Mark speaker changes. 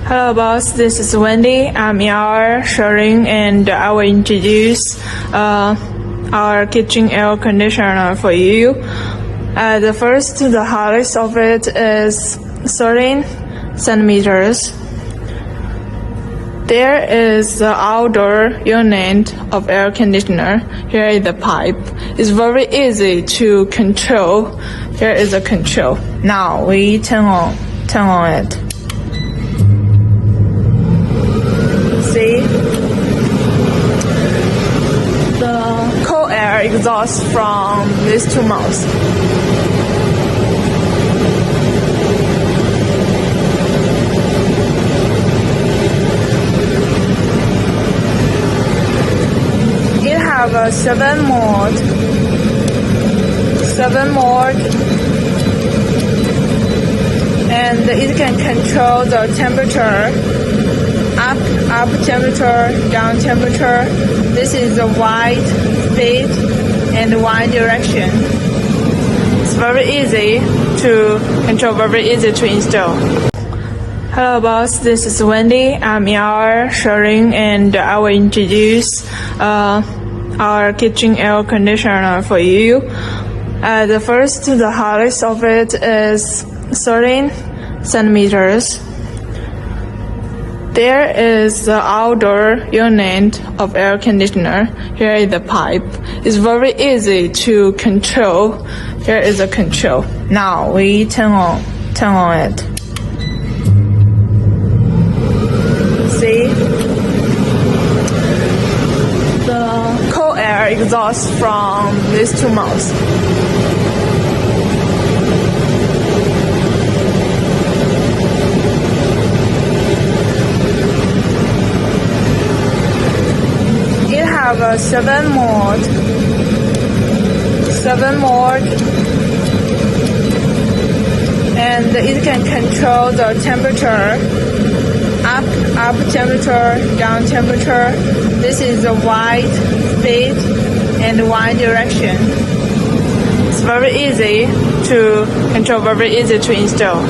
Speaker 1: Hello boss, this is Wendy. I'm your sharing and I will introduce our kitchen air conditioner for you. The first, the highest of it is 13 centimeters. There is the outdoor unit of air conditioner. Here is the pipe. It's very easy to control. Here is the control. Now we turn on it. See? The cold air exhausts from these two mouths. It have a 7 mode, and it can control the temperature, up temperature, down temperature. This is the wide speed and wide direction. It's very easy to control, very easy to install. Hello boss, this is Wendy. I'm your sharing and I will introduce our kitchen air conditioner for you. The first, the highest of it is 13 centimeters. There is the outdoor unit of air conditioner. Here is the pipe. It's very easy to control. Here is the control. Now we turn on it. See? The cold air exhausts from these two mouths. It have a 7 mode, and it can control the temperature, up temperature, down temperature. This is the wide speed and wide direction. It's very easy to control, very easy to install.